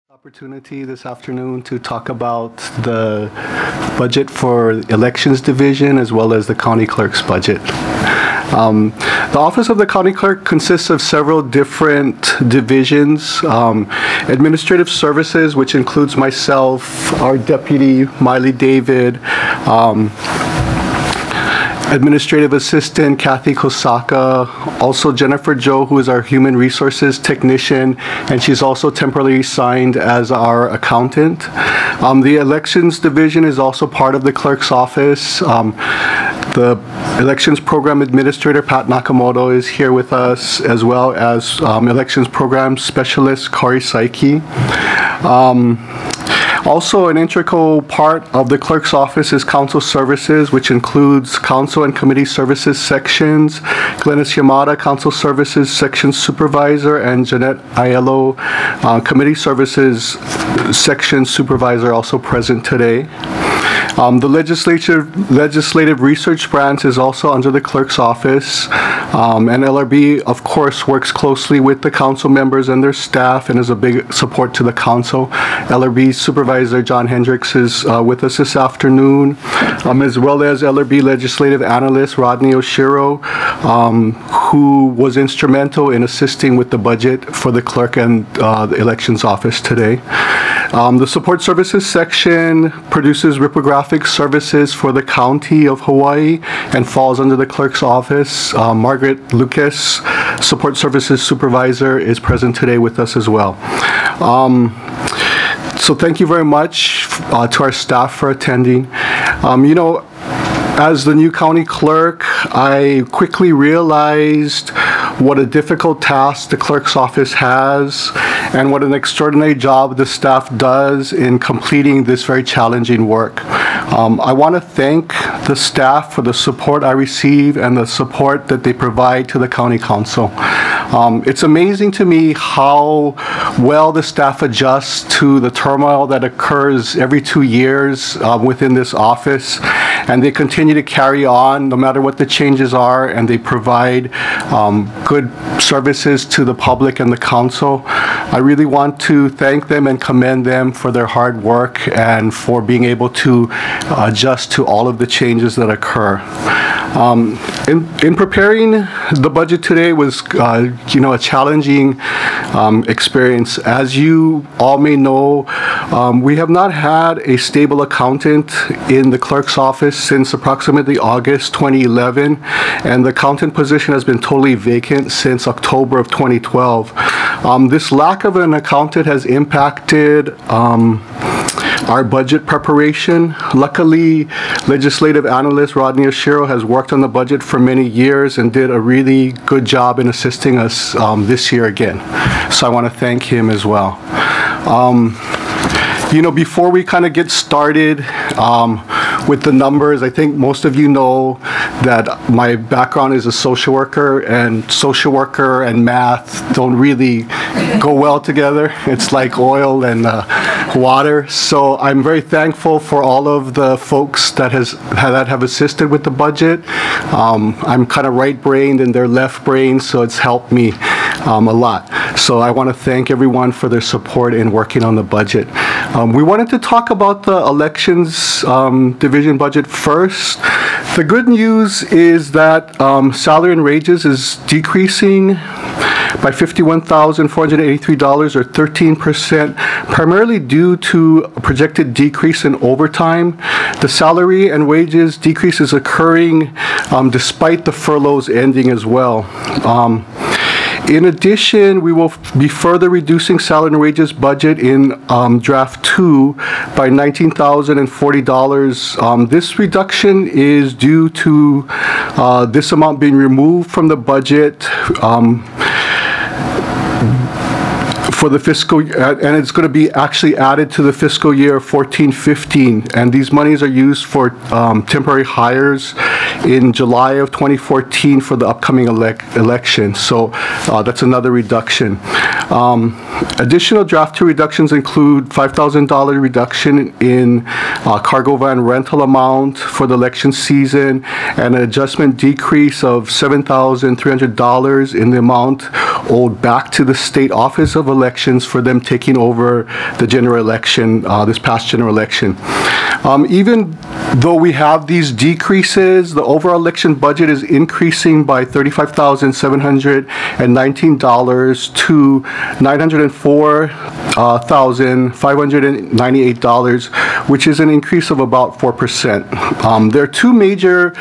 Opportunity this afternoon to talk about the budget for elections division as well as the county clerk's budget. The office of the county clerk consists of several different divisions. Administrative services, which includes myself, our deputy Miley David, Administrative Assistant Kathy Kosaka, also Jennifer Joe, who is our Human Resources Technician, and she's also temporarily assigned as our accountant. The Elections Division is also part of the Clerk's Office. The Elections Program Administrator, Pat Nakamoto, is here with us, as well as Elections Program Specialist, Kari Saiki. Also, an integral part of the clerk's office is council services, which includes council and committee services sections. Glennis Yamada, council services section supervisor, and Jeanette Aiello, committee services section supervisor, also present today. The legislative research branch is also under the clerk's office, and LRB, of course, works closely with the council members and their staff and is a big support to the council. LRB Supervisor John Hendricks is with us this afternoon, as well as LRB Legislative Analyst Rodney Oshiro, who was instrumental in assisting with the budget for the clerk and the elections office today. The support services section produces reprographic services for the county of Hawaii and falls under the clerk's office. Margaret Lucas, support services supervisor, is present today with us as well. So thank you very much to our staff for attending. As the new county clerk, I quickly realized what a difficult task the clerk's office has and what an extraordinary job the staff does in completing this very challenging work. I want to thank the staff for the support I receive and the support that they provide to the county council. It's amazing to me how well the staff adjusts to the turmoil that occurs every 2 years within this office, and they continue to carry on no matter what the changes are, and they provide good services to the public and the council. I really want to thank them and commend them for their hard work and for being able to adjust to all of the changes that occur. In preparing the budget today was, a challenging experience. As you all may know, we have not had a stable accountant in the clerk's office since approximately August 2011, and the accountant position has been totally vacant since October of 2012. This lack of an accountant has impacted our budget preparation. Luckily, legislative analyst Rodney Oshiro has worked on the budget for many years and did a really good job in assisting us this year again. So I want to thank him as well. Before we kind of get started with the numbers, I think most of you know that my background is a social worker, and social worker and math don't really go well together. It's like oil and water. So I'm very thankful for all of the folks that have assisted with the budget. I'm kind of right-brained and they're left-brained, so it's helped me a lot. So I want to thank everyone for their support in working on the budget. We wanted to talk about the elections division budget first. The good news is that salary and wages is decreasing by $51,483 or 13%, primarily due to a projected decrease in overtime. The salary and wages decrease is occurring despite the furloughs ending as well. In addition, we will be further reducing salary and wages budget in draft 2 by $19,040. This reduction is due to this amount being removed from the budget for the fiscal, and it's going to be actually added to the fiscal year 14-15, and these monies are used for temporary hires in July of 2014 for the upcoming election. So that's another reduction. Additional draft 2 reductions include $5,000 reduction in cargo van rental amount for the election season, and an adjustment decrease of $7,300 in the amount owed back to the State Office of Elections for them taking over the general election, this past general election. Even though we have these decreases, the overall election budget is increasing by $35,719 to $904,598, which is an increase of about 4%. There are two major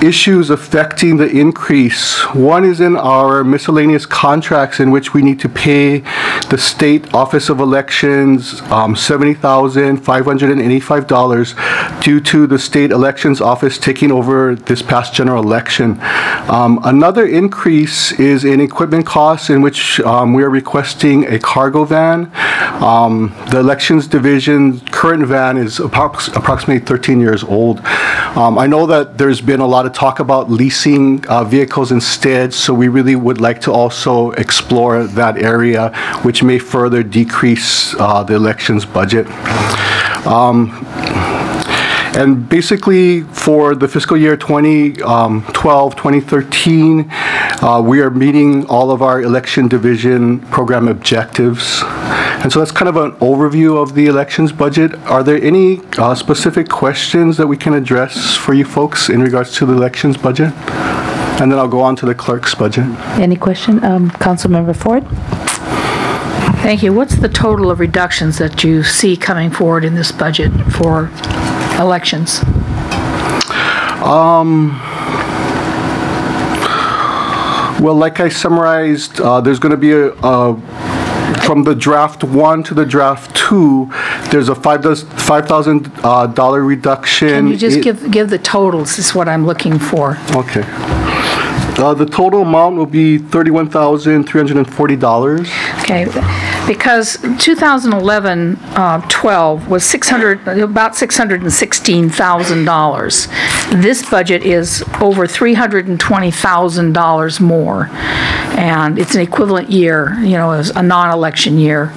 issues affecting the increase. One is in our miscellaneous contracts, in which we need to pay the State Office of Elections $70,585 due to the State Elections Office taking over this past general election. Another increase is in equipment costs, in which we are requesting a cargo van. The Elections Division's current van is approximately 13 years old. I know that there's been a lot of talk about leasing vehicles instead, so we really would like to also explore that area, which may further decrease the elections budget. And basically, for the fiscal year 2012-2013, we are meeting all of our election division program objectives. And so that's kind of an overview of the elections budget. Are there any specific questions that we can address for you folks in regards to the elections budget? And then I'll go on to the clerk's budget. Any question? Councilmember Ford? Thank you. What's the total of reductions that you see coming forward in this budget for elections? Well, like I summarized, there's going to be from the draft 1 to the draft 2, there's a $5,000 reduction. Can you just give the totals is what I'm looking for. Okay. The total amount will be $31,340. Okay, because 2011-12 was about $616,000. This budget is over $320,000 more, and it's an equivalent year, you know, as a non-election year.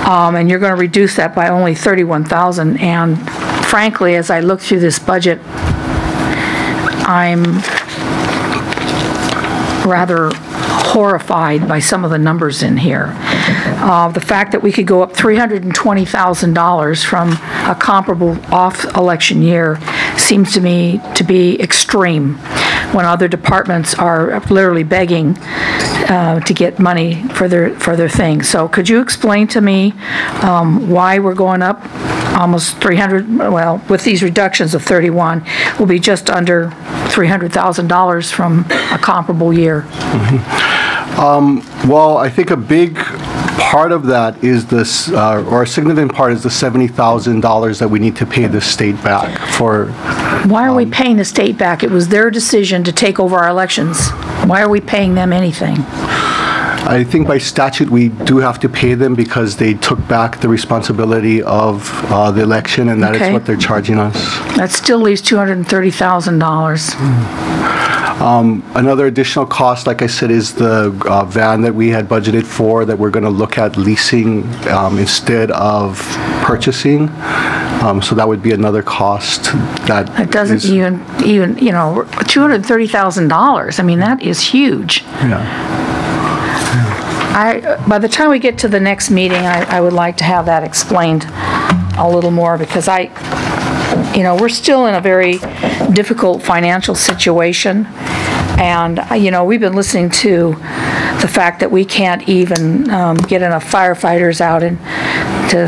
And you're going to reduce that by only $31,000. And frankly, as I look through this budget, I'm rather horrified by some of the numbers in here. The fact that we could go up $320,000 from a comparable off-election year seems to me to be extreme, when other departments are literally begging to get money for their things. So could you explain to me why we're going up almost 300, well, with these reductions of 31, will be just under $300,000 from a comparable year? Mm-hmm. Well, I think a big part of that is this, or a significant part is the $70,000 that we need to pay the state back for. Why are we paying the state back? It was their decision to take over our elections. Why are we paying them anything? I think by statute we do have to pay them because they took back the responsibility of the election, and that is what they're charging us. That still leaves $230,000. Another additional cost, like I said, is the van that we had budgeted for, that we're going to look at leasing instead of purchasing. So that would be another cost that doesn't even you know, $230,000. I mean, that is huge. Yeah. By the time we get to the next meeting, I would like to have that explained a little more, because you know, we're still in a very difficult financial situation, and you know, we've been listening to the fact that we can't even get enough firefighters out and to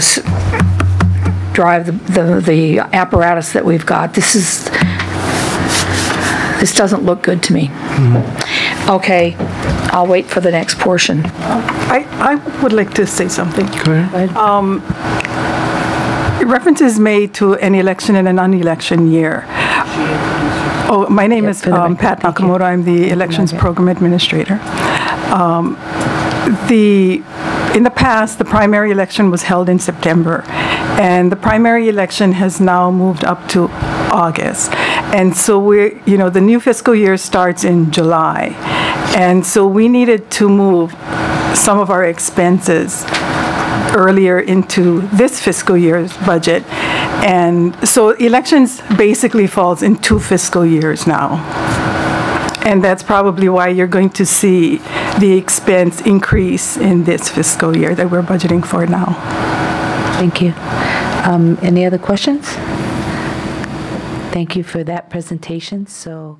drive the apparatus that we've got. This doesn't look good to me. Mm-hmm. Okay, I'll wait for the next portion. I would like to say something. Go ahead. Reference is made to an election and a non-election year. Oh, my name is Pat Nakamoto. I'm the Elections Program Administrator. In the past, the primary election was held in September, and the primary election has now moved up to August. And so the new fiscal year starts in July. And so we needed to move some of our expenses earlier into this fiscal year's budget. And so elections basically falls in 2 fiscal years now. And that's probably why you're going to see the expense increase in this fiscal year that we're budgeting for now. Thank you. Any other questions? Thank you for that presentation. So